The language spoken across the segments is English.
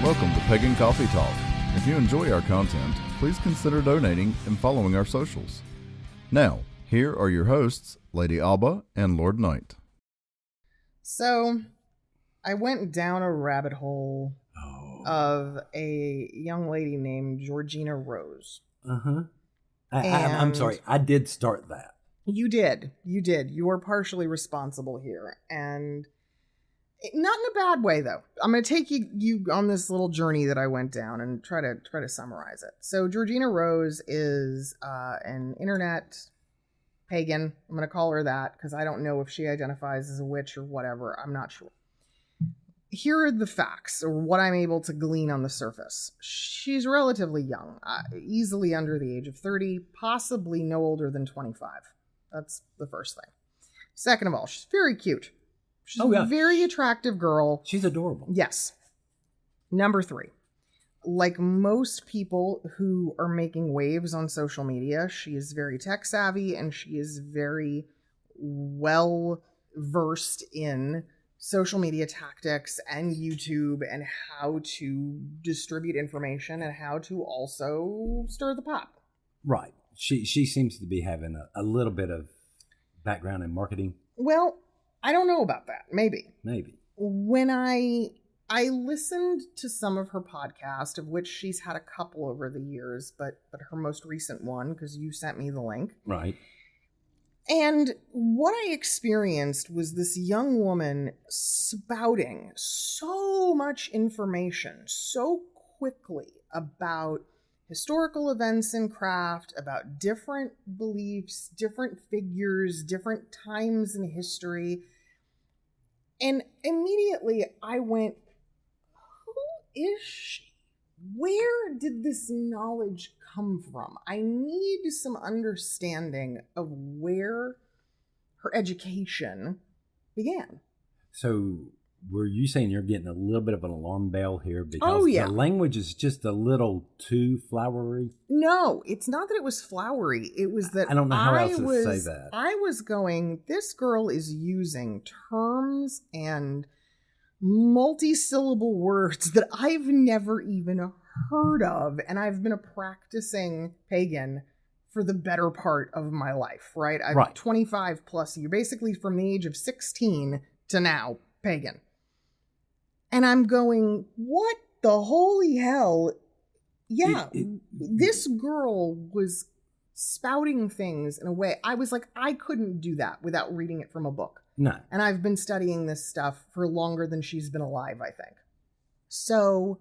Welcome to Pagan Coffee Talk. If you enjoy our content, please consider donating and following our socials. Now, here are your hosts, Lady Alba and Lord Knight. So, I went down a rabbit hole of a young lady named Georgina Rose. I'm sorry, I did start that. You did. You were partially responsible here. And not in a bad way, though. I'm going to take you on this little journey that I went down and try to summarize it. So Georgina Rose is an internet pagan. I'm going to call her that because I don't know if she identifies as a witch or whatever. I'm not sure. Here are the facts, or what I'm able to glean on the surface. She's relatively young, easily under the age of 30, possibly no older than 25. That's the first thing. Second of all, she's very cute. She's a very attractive girl. She's adorable. Yes. Number 3. Like most people who are making waves on social media, she is very tech savvy and she is very well versed in social media tactics and YouTube and how to distribute information and how to also stir the pot. Right. She seems to be having a little bit of background in marketing. Well, I don't know about that. Maybe. When I listened to some of her podcast, of which she's had a couple over the years, but her most recent one, because you sent me the link. Right. And what I experienced was this young woman spouting so much information so quickly about historical events in craft, about different beliefs, different figures, different times in history. And immediately I went, who is she? Where did this knowledge come from? I need some understanding of where her education began. So were you saying you're getting a little bit of an alarm bell here because the language is just a little too flowery? No, it's not that it was flowery. It was that I don't know how else to say that. I was going, this girl is using terms and multi-syllable words that I've never even heard of, and I've been a practicing pagan for the better part of my life, right? I'm 25 plus. You're basically from the age of 16 to now pagan. And I'm going, what the holy hell? Yeah, this girl was spouting things in a way. I was like, I couldn't do that without reading it from a book. No. And I've been studying this stuff for longer than she's been alive, I think. So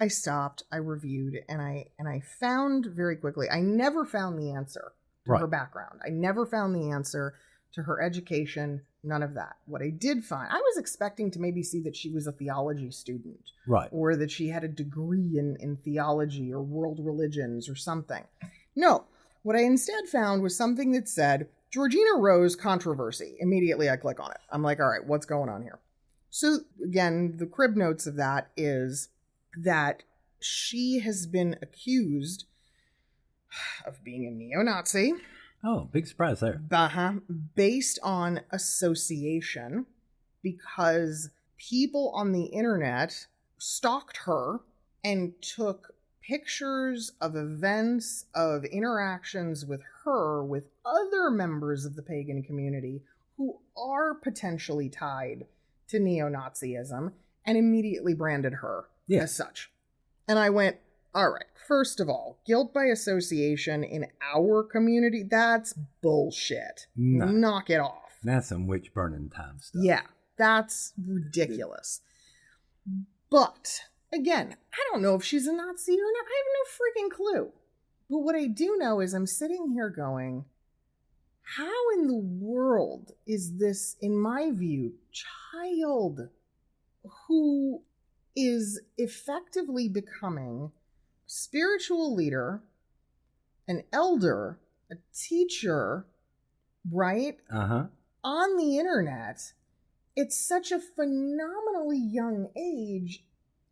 I stopped, I reviewed, and I found very quickly, I never found the answer to her background. I never found the answer to her education, none of that. What I did find, I was expecting to maybe see that she was a theology student. Right. Or that she had a degree in theology or world religions or something. No, what I instead found was something that said, Georgina Rose controversy. Immediately I click on it. I'm like, all right, what's going on here? So again, the crib notes of that is that she has been accused of being a neo-Nazi. Oh, big surprise there. Based on association, because people on the internet stalked her and took pictures of events, of interactions with her, with other members of the pagan community who are potentially tied to neo-Nazism, and immediately branded her as such. And I went, all right, first of all, guilt by association in our community, that's bullshit. No. Knock it off. That's some witch burning time stuff. Yeah, that's ridiculous. But again, I don't know if she's a Nazi or not. I have no freaking clue. But what I do know is I'm sitting here going, how in the world is this, in my view, child who is effectively becoming a spiritual leader, an elder, a teacher, right? On the internet, it's such a phenomenally young age,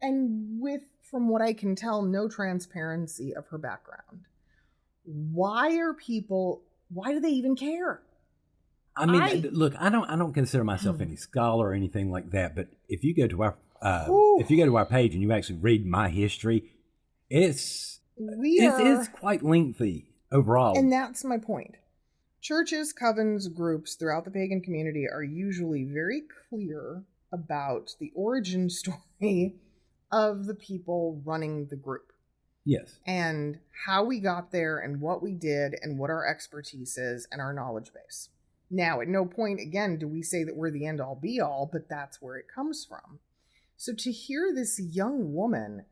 and with, from what I can tell, no transparency of her background. Why do they even care? I mean, look, I don't consider myself any scholar or anything like that, but if you go to our If you go to our page and you actually read my history, it's quite lengthy overall. And that's my point. Churches, covens, groups throughout the pagan community are usually very clear about the origin story of the people running the group. Yes. And how we got there and what we did and what our expertise is and our knowledge base. Now, at no point, again, do we say that we're the end-all be-all, but that's where it comes from. So to hear this young woman,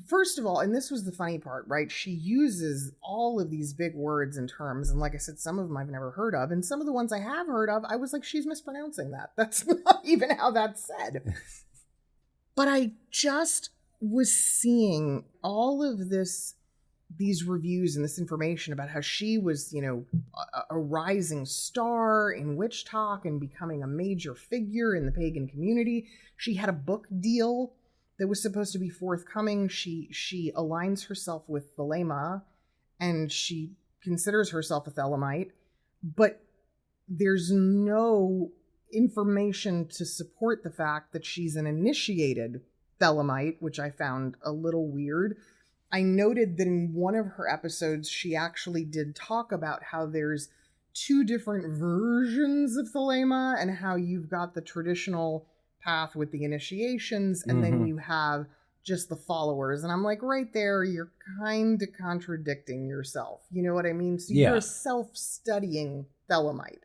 first of all, and this was the funny part, right? She uses all of these big words and terms. And like I said, some of them I've never heard of. And some of the ones I have heard of, I was like, she's mispronouncing that. That's not even how that's said. But I just was seeing all of these reviews and this information about how she was, a rising star in witch talk and becoming a major figure in the pagan community. She had a book deal that was supposed to be forthcoming. She aligns herself with Thelema, and she considers herself a Thelemite, but there's no information to support the fact that she's an initiated Thelemite, which I found a little weird. I noted that in one of her episodes, she actually did talk about how there's 2 different versions of Thelema and how you've got the traditional path with the initiations and then you have just the followers. And I'm like, right there, you're kind of contradicting yourself. You know what I mean? So you're a self-studying Thelemite,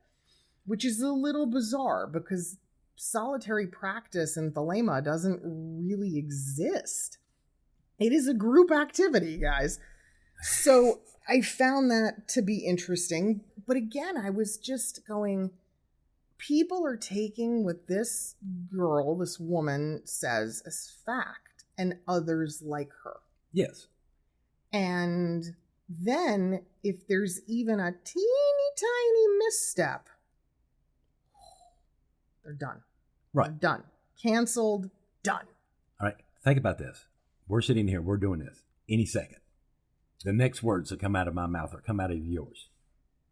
which is a little bizarre because solitary practice in Thelema doesn't really exist. It is a group activity, guys. So I found that to be interesting. But again, I was just going, people are taking what this girl, this woman says as fact, and others like her. Yes. And then if there's even a teeny tiny misstep, they're done. Right. They're done. Canceled. Done. All right. Think about this. We're sitting here. We're doing this. Any second, the next words that come out of my mouth or come out of yours.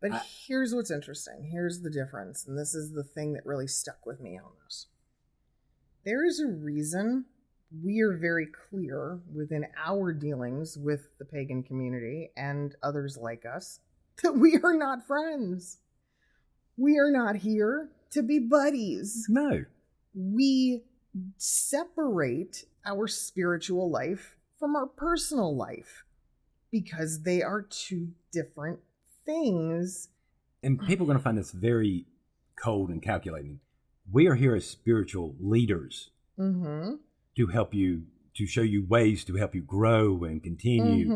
But here's what's interesting. Here's the difference. And this is the thing that really stuck with me on this. There is a reason we are very clear within our dealings with the pagan community and others like us that we are not friends. We are not here to be buddies. No. We separate our spiritual life from our personal life because they are 2 different things. And people are going to find this very cold and calculating. We are here as spiritual leaders to help you, to show you ways to help you grow and continue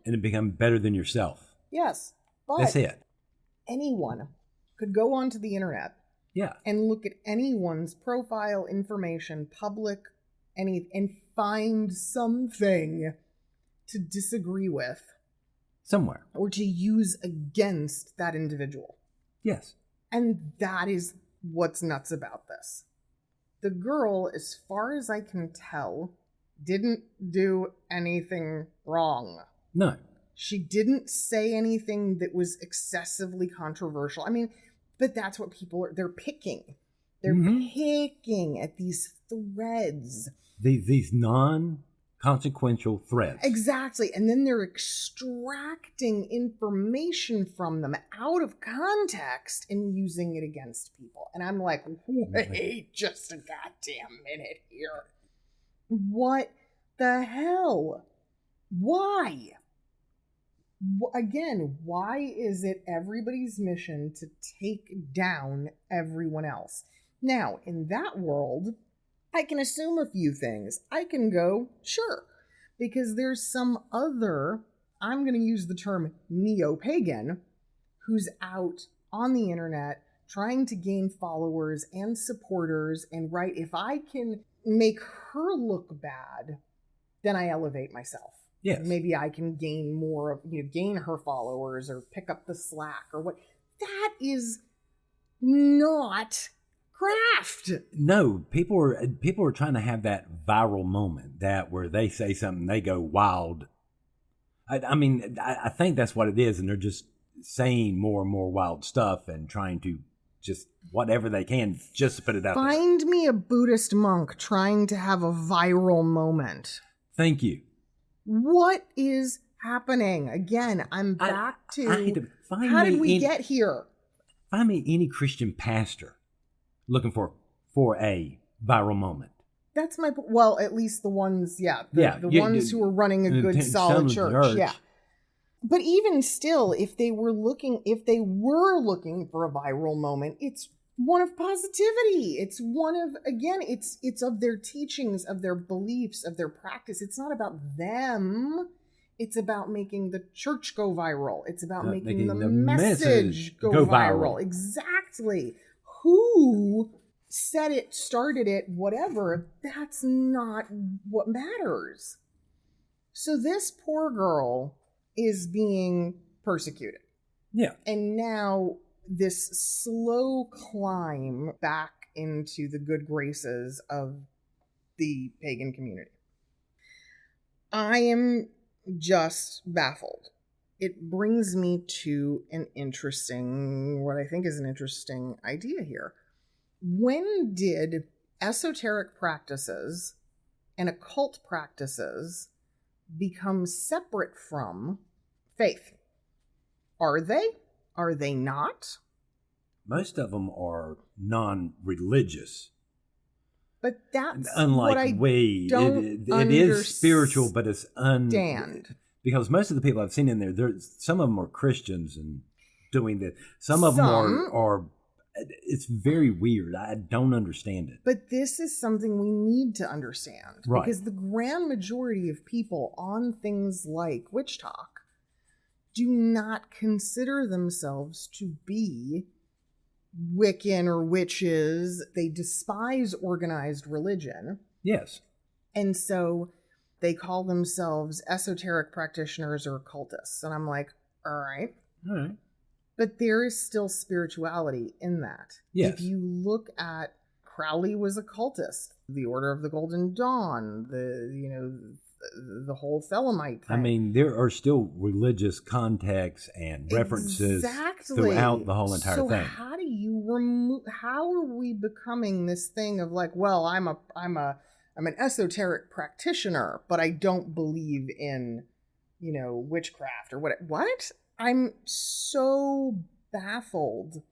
and to become better than yourself. Yes. But that's it. Anyone could go onto the internet and look at anyone's profile information, public, and find something to disagree with. Somewhere. Or to use against that individual. Yes. And that is what's nuts about this. The girl, as far as I can tell, didn't do anything wrong. No. She didn't say anything that was excessively controversial. I mean, but that's what people are, they're picking. They're picking at these threads. These non-consequential threads. Exactly. And then they're extracting information from them out of context and using it against people. And I'm like, wait just a goddamn minute here. What the hell? Why? Again, why is it everybody's mission to take down everyone else? Now, in that world, I can assume a few things. I can go, sure, because there's some other, I'm going to use the term neo-pagan, who's out on the internet trying to gain followers and supporters. And right, if I can make her look bad, then I elevate myself. Yes. Maybe I can gain more of, gain her followers or pick up the slack or what. That is not craft. No, people are trying to have that viral moment, that where they say something, they go wild. I think that's what it is, and they're just saying more and more wild stuff and trying to just whatever they can just to put it out there. Find me a Buddhist monk trying to have a viral moment. Thank you. What is happening? Again, I'm back to how did we get here? Find me any Christian pastor looking for a viral moment. That's well, at least the ones, the ones who are running a good solid church. Yeah. But even still, if they were looking for a viral moment, it's one of positivity. It's one of, again, it's of their teachings, of their beliefs, of their practice. It's not about them. It's about making the church go viral. It's about making the message go viral. Exactly. Who said it, started it, whatever, that's not what matters. So this poor girl is being persecuted. Yeah. And now this slow climb back into the good graces of the pagan community. I am just baffled. It brings me to what I think is an interesting idea here. When did esoteric practices and occult practices become separate from faith? Are they? Are they not? Most of them are non-religious. But that's unlike what I it is spiritual, but it's because most of the people I've seen in there, some of them are Christians and doing this. Some of them are. It's very weird. I don't understand it. But this is something we need to understand. Right. Because the grand majority of people on things like Witch Talk do not consider themselves to be Wiccan or witches. They despise organized religion. Yes. And so they call themselves esoteric practitioners or occultists. And I'm like, all right. But there is still spirituality in that. Yes. If you look at Crowley was a cultist, the Order of the Golden Dawn, the whole Thelemite thing. I mean, there are still religious contexts and references throughout the whole entire thing. So how do you how are we becoming this thing of like, well, I'm an esoteric practitioner, but I don't believe in, witchcraft or what? I'm so baffled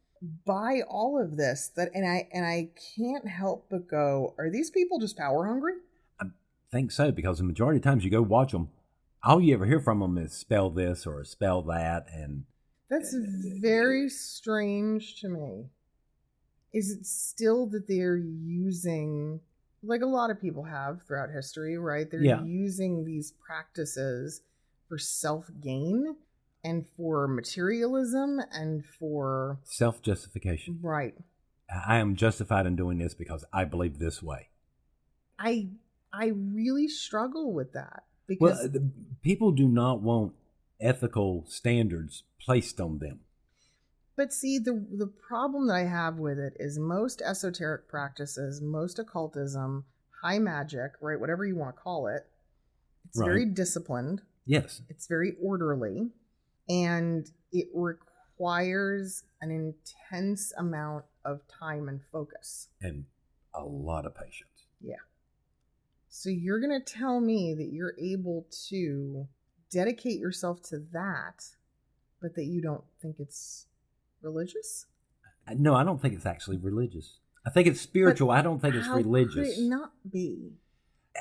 by all of this and I can't help but go, are these people just power hungry? I think so, because the majority of times you go watch them, all you ever hear from them is spell this or spell that, and that's very strange to me. Is it still that they're using, like a lot of people have throughout history, right? They're using these practices for self-gain and for materialism and for self-justification. Right. I am justified in doing this because I believe this way. I really struggle with that because people do not want ethical standards placed on them. But see, the problem that I have with it is most esoteric practices, most occultism, high magic, right, whatever you want to call it, it's very disciplined. Yes. It's very orderly. And it requires an intense amount of time and focus. And a lot of patience. Yeah. So you're going to tell me that you're able to dedicate yourself to that, but that you don't think it's religious? No, I don't think it's actually religious. I think it's spiritual. I don't think it's religious. How could it not be?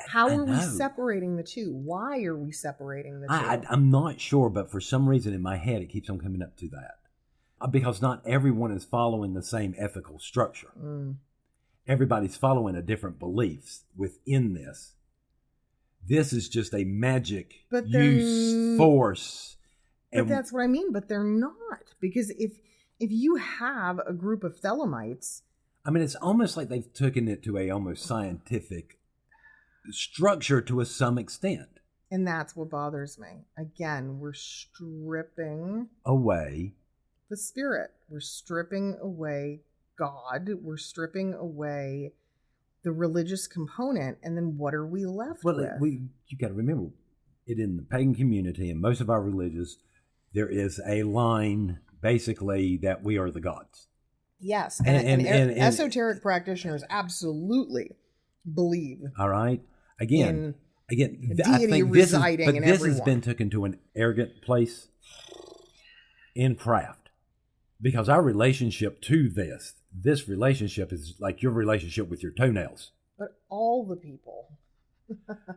How are we separating the two? Why are we separating the two? I'm not sure, but for some reason in my head it keeps on coming up to that. Because not everyone is following the same ethical structure. Everybody's following a different beliefs within this. This is just a magic force. But that's what I mean, but they're not. Because if you have a group of Thelemites... I mean, it's almost like they've taken it to a almost scientific structure to some extent. And that's what bothers me. Again, we're stripping away the spirit. We're stripping away God. We're stripping away the religious component. And then what are we left with? You got to remember, it in the pagan community and most of our religions, there is a line basically that we are the gods. Yes. And esoteric practitioners absolutely believe. All right. Again, deity I think residing in this everyone. has been taken to an arrogant place in craft, because our relationship to this relationship is like your relationship with your toenails. But all the people,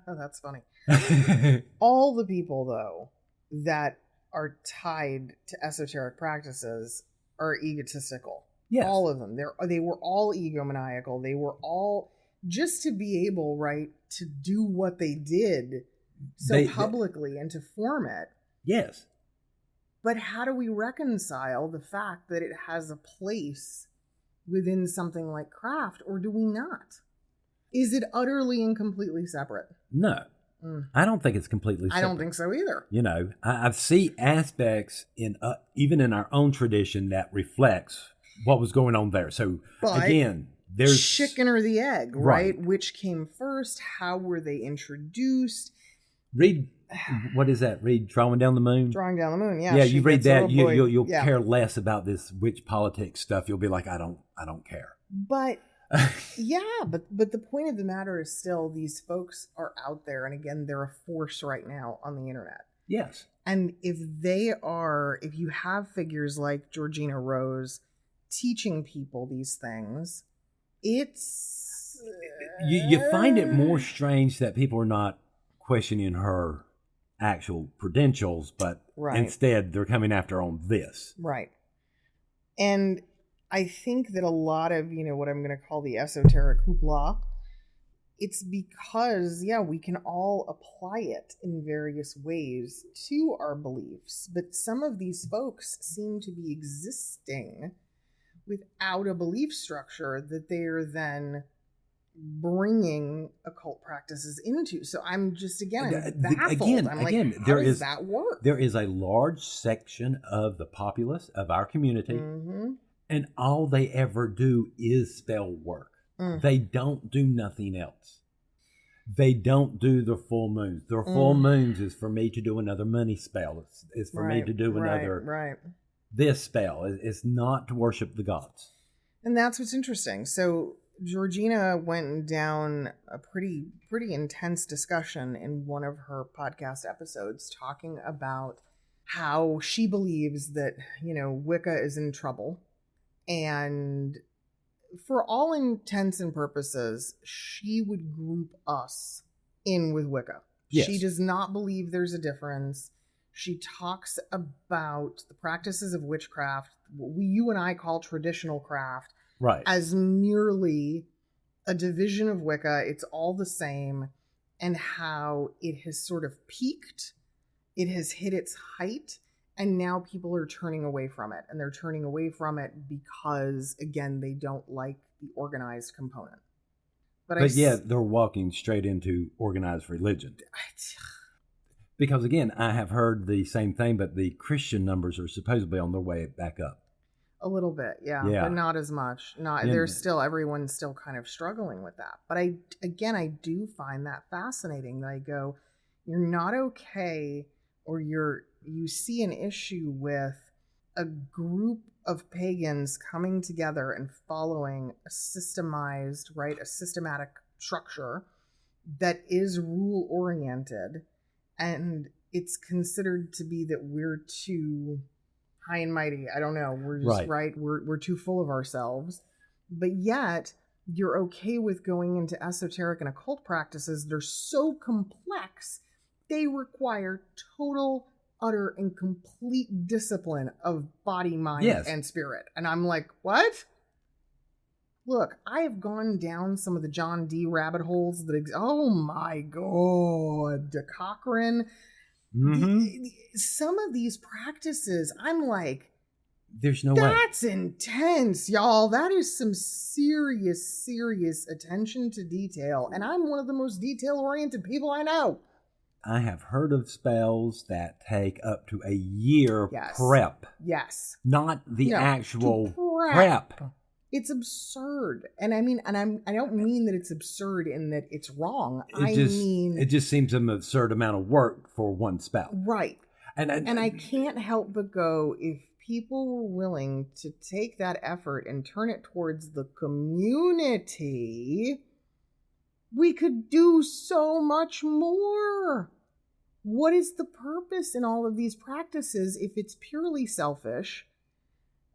that's funny. All the people, though, that are tied to esoteric practices are egotistical. Yes. All of them. They were all egomaniacal. They were all, just to be able, right, to do what they did so publicly and to form it. Yes. But how do we reconcile the fact that it has a place within something like craft, or do we not? Is it utterly and completely separate? No. I don't think it's completely separate. I don't think so either. You know, I see aspects in even in our own tradition that reflects what was going on there. So but again, there's chicken or the egg, right? Which came first? How were they introduced? Read, what is that? Read Drawing Down the Moon? Drawing Down the Moon, yeah. Yeah, you read that, you'll care less about this witch politics stuff. You'll be like, I don't care. But yeah, but the point of the matter is still these folks are out there, and again, they're a force right now on the internet. Yes. And if you have figures like Georgina Rose teaching people these things, it's you find it more strange that people are not questioning her actual credentials, but instead they're coming after her on this. Right. And I think that a lot of, what I'm going to call the esoteric hoopla, it's because, we can all apply it in various ways to our beliefs. But some of these folks seem to be existing without a belief structure that they're then bringing occult practices into. So I'm just, I'm baffled. I'm like, how does that work? There is a large section of the populace of our community, and all they ever do is spell work. They don't do nothing else. They don't do the full moons. Their full moons is for me to do another money spell. It's for me to do another this spell. It's not to worship the gods. And that's what's interesting. So Georgina went down a pretty intense discussion in one of her podcast episodes talking about how she believes that, Wicca is in trouble. And for all intents and purposes, she would group us in with Wicca. Yes. She does not believe there's a difference. She talks about the practices of witchcraft, what you and I call traditional craft, as merely a division of Wicca. It's all the same, and how it has sort of peaked. It has hit its height, and now people are turning away from it. And they're turning away from it because, again, they don't like the organized component. But they're walking straight into organized religion. Because, again, I have heard the same thing, but the Christian numbers are supposedly on their way back up. A little bit, yeah, but not as much. Everyone's still kind of struggling with that. But I do find that fascinating. That I go, you're not okay, or you see an issue with a group of pagans coming together and following a systematic structure that is rule oriented, and it's considered to be that we're too high and mighty. I don't know. We're just We're too full of ourselves. But yet you're okay with going into esoteric and occult practices. They're so complex. They require total, utter, and complete discipline of body, mind, and spirit. And I'm like, what? Look, I have gone down some of the John D. rabbit holes that oh my God, De Cochran. Some of these practices, I'm like, there's no way. That's intense, y'all. That is some serious attention to detail. And I'm one of the most detail-oriented people I know. I have heard of spells that take up to a year prep. Yes. Not the actual prep. It's absurd. And I mean, I don't mean that it's absurd in that it's wrong. It just seems an absurd amount of work for one spell. Right. And I can't help but go, if people were willing to take that effort and turn it towards the community, we could do so much more. What is the purpose in all of these practices if it's purely selfish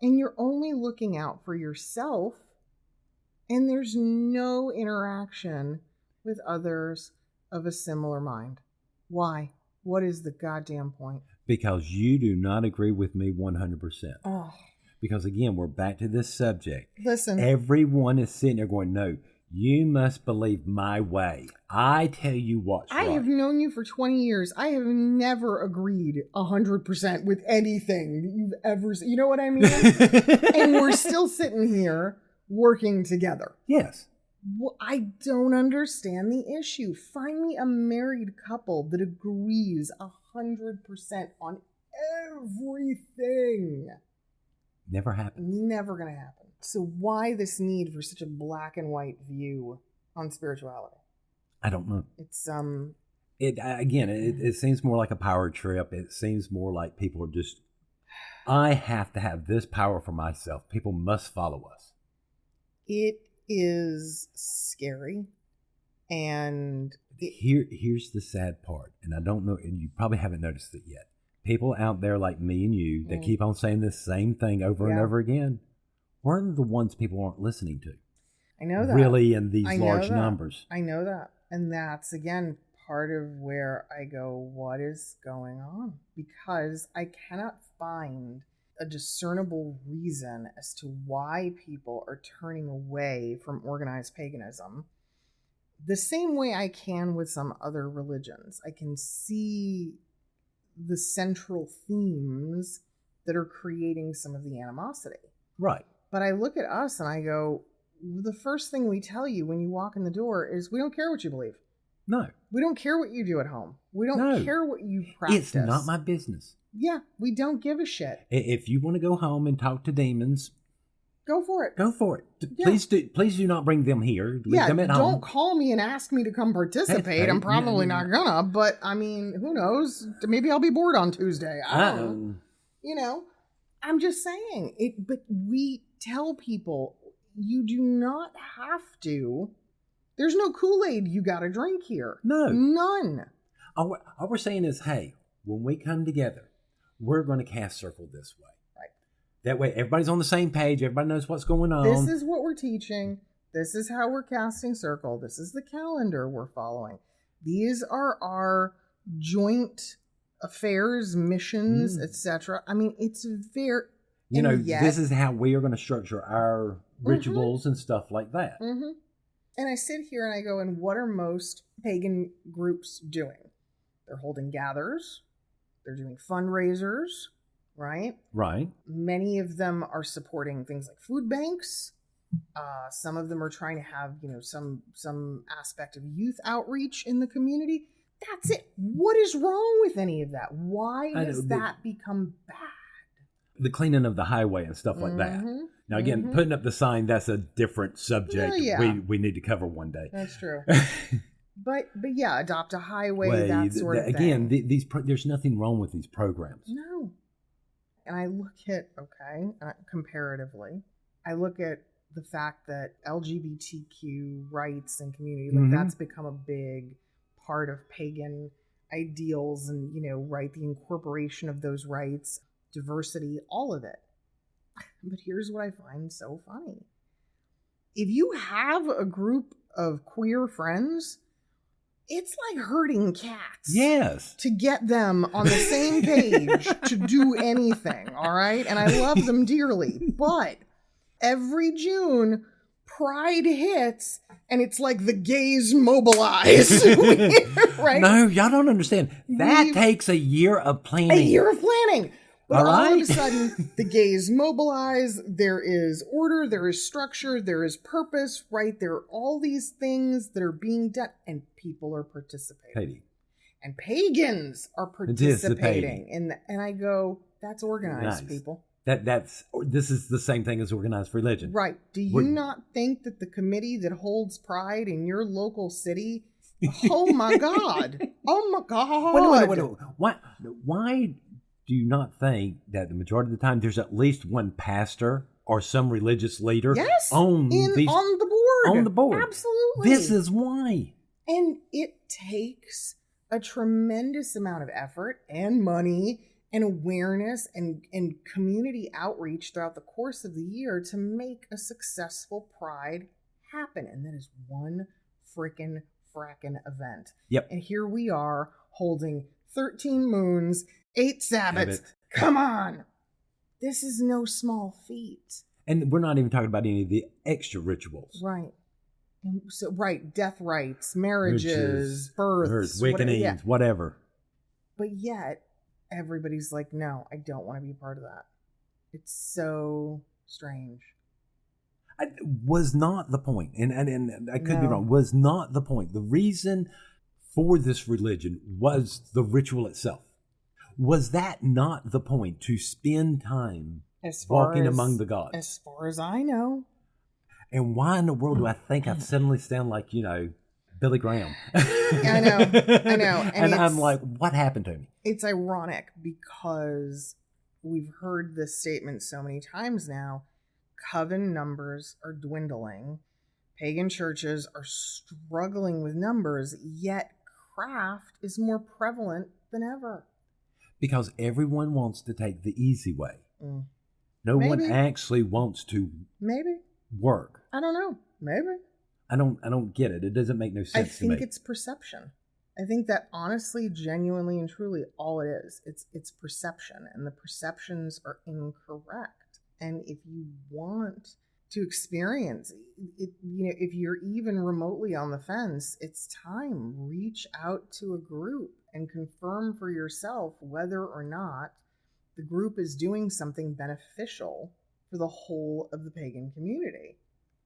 and you're only looking out for yourself and there's no interaction with others of a similar mind? Why? What is the goddamn point? Because you do not agree with me 100%. Oh. Because again, we're back to this subject. Listen. Everyone is sitting there going, no, you must believe my way. I tell you what's right. I have known you for 20 years. I have never agreed 100% with anything that you've ever said. You know what I mean? And we're still sitting here working together. Yes. Well, I don't understand the issue. Find me a married couple that agrees 100% on everything. Never happens. Never going to happen. So why this need for such a black and white view on spirituality? I don't know. It's it seems more like a power trip. It seems more like people are just, I have to have this power for myself. People must follow us. It is scary. And here's the sad part, and I don't know, and you probably haven't noticed it yet. People out there like me and you that keep on saying the same thing over and over again, we're the ones people aren't listening to. I know that. Really, in these large numbers. I know that. And that's, again, part of where I go, what is going on? Because I cannot find a discernible reason as to why people are turning away from organized paganism the same way I can with some other religions. I can see the central themes that are creating some of the animosity. Right. But I look at us and I go, the first thing we tell you when you walk in the door is we don't care what you believe. No. We don't care what you do at home. We don't care what you practice. It's not my business. Yeah, we don't give a shit. If you want to go home and talk to demons, go for it. Go for it. Yeah. Please do not bring them here. Leave them at home. Don't call me and ask me to come participate. I'm probably not gonna, but I mean, who knows? Maybe I'll be bored on Tuesday. I don't know. You know, I'm just saying it. But we tell people you do not have to. There's no Kool-Aid you got to drink here. No, none. All we're saying is, hey, when we come together, we're going to cast circle this way. That way, everybody's on the same page. Everybody knows what's going on. This is what we're teaching. This is how we're casting circle. This is the calendar we're following. These are our joint affairs, missions, etc. I mean, it's very... this is how we are going to structure our rituals and stuff like that. Mm-hmm. And I sit here and I go, and what are most pagan groups doing? They're holding gathers. They're doing fundraisers. Right? Right. Many of them are supporting things like food banks. Some of them are trying to have, some aspect of youth outreach in the community. That's it. What is wrong with any of that? Why has that become bad? The cleaning of the highway and stuff like that. Now, again, putting up the sign, that's a different subject we need to cover one day. That's true. But yeah, adopt a highway, that sort of thing. Again, there's nothing wrong with these programs. No. And I look at, comparatively, I look at the fact that LGBTQ rights and community, that's become a big part of pagan ideals and, the incorporation of those rights, diversity, all of it. But here's what I find so funny. If you have a group of queer friends, it's like herding cats. Yes. To get them on the same page to do anything, all right? And I love them dearly. But every June, Pride hits, and it's like the gays mobilize. Right? No, y'all don't understand. That takes a year of planning. A year of planning. But all of a sudden, the gays mobilize, there is order, there is structure, there is purpose, right? There are all these things that are being done, and people are participating. And pagans are participating. And I go, that's organized, people. This is the same thing as organized religion. Right. Do you not think that the committee that holds Pride in your local city, oh my God. Oh my God. Wait. Why do you not think that the majority of the time there's at least one pastor or some religious leader on the board? Absolutely. This is why. And it takes a tremendous amount of effort and money and awareness and community outreach throughout the course of the year to make a successful Pride happen. And that is one frickin' event. Yep. And here we are holding 13 moons, 8 Sabbats. Come on. This is no small feat. And we're not even talking about any of the extra rituals. Right. So, death rites, marriages, births, whatever. But yet, everybody's like, no, I don't want to be a part of that. It's so strange. Was not the point, and I could be wrong, was not the point. The reason for this religion was the ritual itself. Was that not the point, to spend time walking among the gods? As far as I know. And why in the world do I think I suddenly sound like, Billy Graham? I know. And I'm like, what happened to me? It's ironic because we've heard this statement so many times now. Coven numbers are dwindling. Pagan churches are struggling with numbers, yet craft is more prevalent than ever. Because everyone wants to take the easy way. No one actually wants to work. I don't know. Maybe. I don't get it. It doesn't make no sense to me. I think it's perception. I think that honestly, genuinely, and truly all it is. It's perception, and the perceptions are incorrect. And if you want to experience it, if you're even remotely on the fence, it's time. Reach out to a group and confirm for yourself whether or not the group is doing something beneficial for the whole of the pagan community.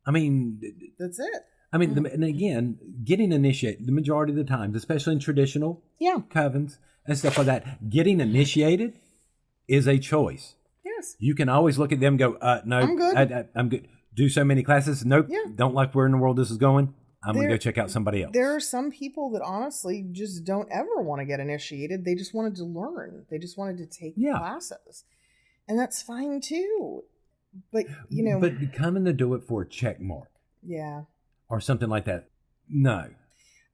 I mean, that's it. I mean, and again, getting initiated, the majority of the times, especially in traditional covens and stuff like that, getting initiated is a choice. Yes. You can always look at them and go, no, I'm good. I'm good. Do so many classes. Nope. Yeah. Don't like where in the world this is going. I'm going to go check out somebody else. There are some people that honestly just don't ever want to get initiated. They just wanted to learn. They just wanted to take classes. And that's fine too. But, But coming to do it for a check mark. Yeah. Or something like that. No.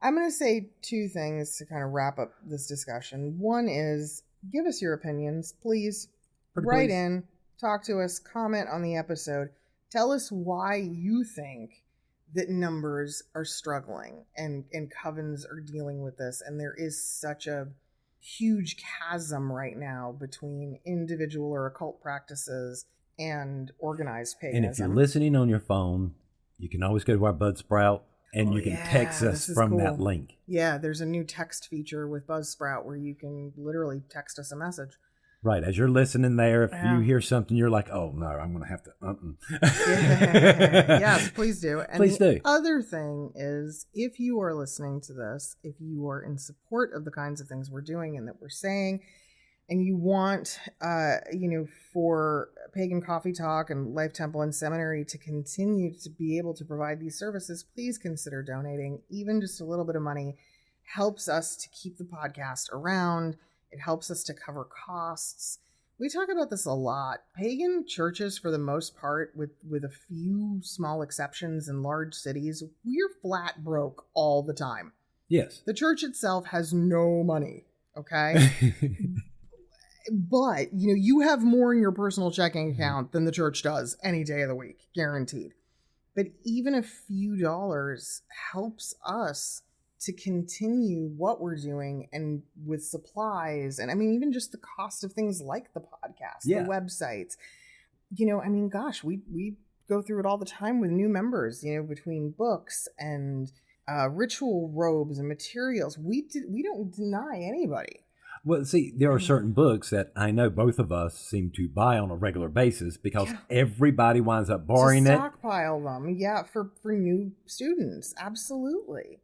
I'm going to say two things to kind of wrap up this discussion. One is, give us your opinions, please. Write in, talk to us, comment on the episode. Tell us why you think that numbers are struggling and covens are dealing with this. And there is such a huge chasm right now between individual or occult practices and organized paganism. And if you're listening on your phone, you can always go to our Buzzsprout and you can text us from that link. Yeah, there's a new text feature with Buzzsprout where you can literally text us a message. Right. As you're listening there, if you hear something, you're like, oh, no, I'm going to have to. Yes, please do. And please do. Other thing is, if you are listening to this, if you are in support of the kinds of things we're doing and that we're saying, and you want, for Pagan Coffee Talk and Life Temple and Seminary to continue to be able to provide these services, please consider donating. Even just a little bit of money helps us to keep the podcast around. It helps us to cover costs. We talk about this a lot. Pagan churches, for the most part, with a few small exceptions in large cities, we're flat broke all the time. Yes. The church itself has no money, okay? But, you have more in your personal checking account than the church does any day of the week, guaranteed. But even a few dollars helps us to continue what we're doing and with supplies. And even just the cost of things like the podcast, the websites, gosh, we go through it all the time with new members, between books and ritual robes and materials. We don't deny anybody. Well, see, there are certain books that I know both of us seem to buy on a regular basis because everybody winds up borrowing it. Stockpile them. Yeah. For new students. Absolutely.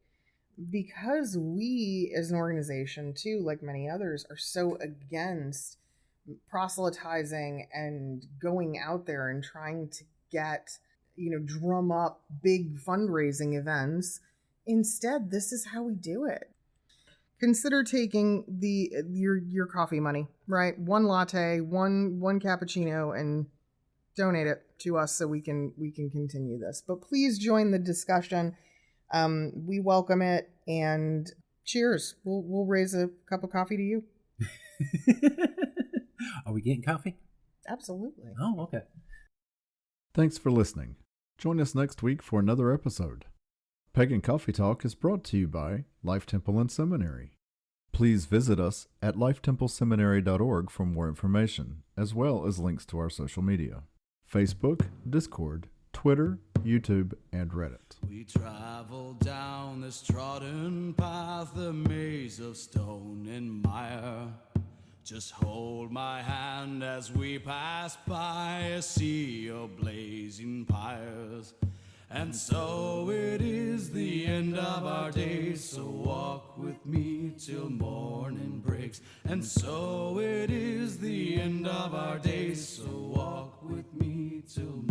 Because we, as an organization, too, like many others, are so against proselytizing and going out there and trying to get, drum up big fundraising events. Instead, this is how we do it. consider taking your coffee money, right? One latte, one cappuccino, and donate it to us so we can continue this. But please join the discussion. We welcome it, and cheers. We'll raise a cup of coffee to you. Are we getting coffee? Absolutely. Oh, okay. Thanks for listening. Join us next week for another episode. Pagan Coffee Talk is brought to you by Life Temple and Seminary. Please visit us at lifetempleseminary.org for more information, as well as links to our social media: Facebook, Discord, Twitter, YouTube, and Reddit. We travel down this trodden path, a maze of stone and mire. Just hold my hand as we pass by a sea of blazing pyres. And so it is the end of our days, so walk with me till morning breaks. And so it is the end of our days, so walk with me till morning breaks.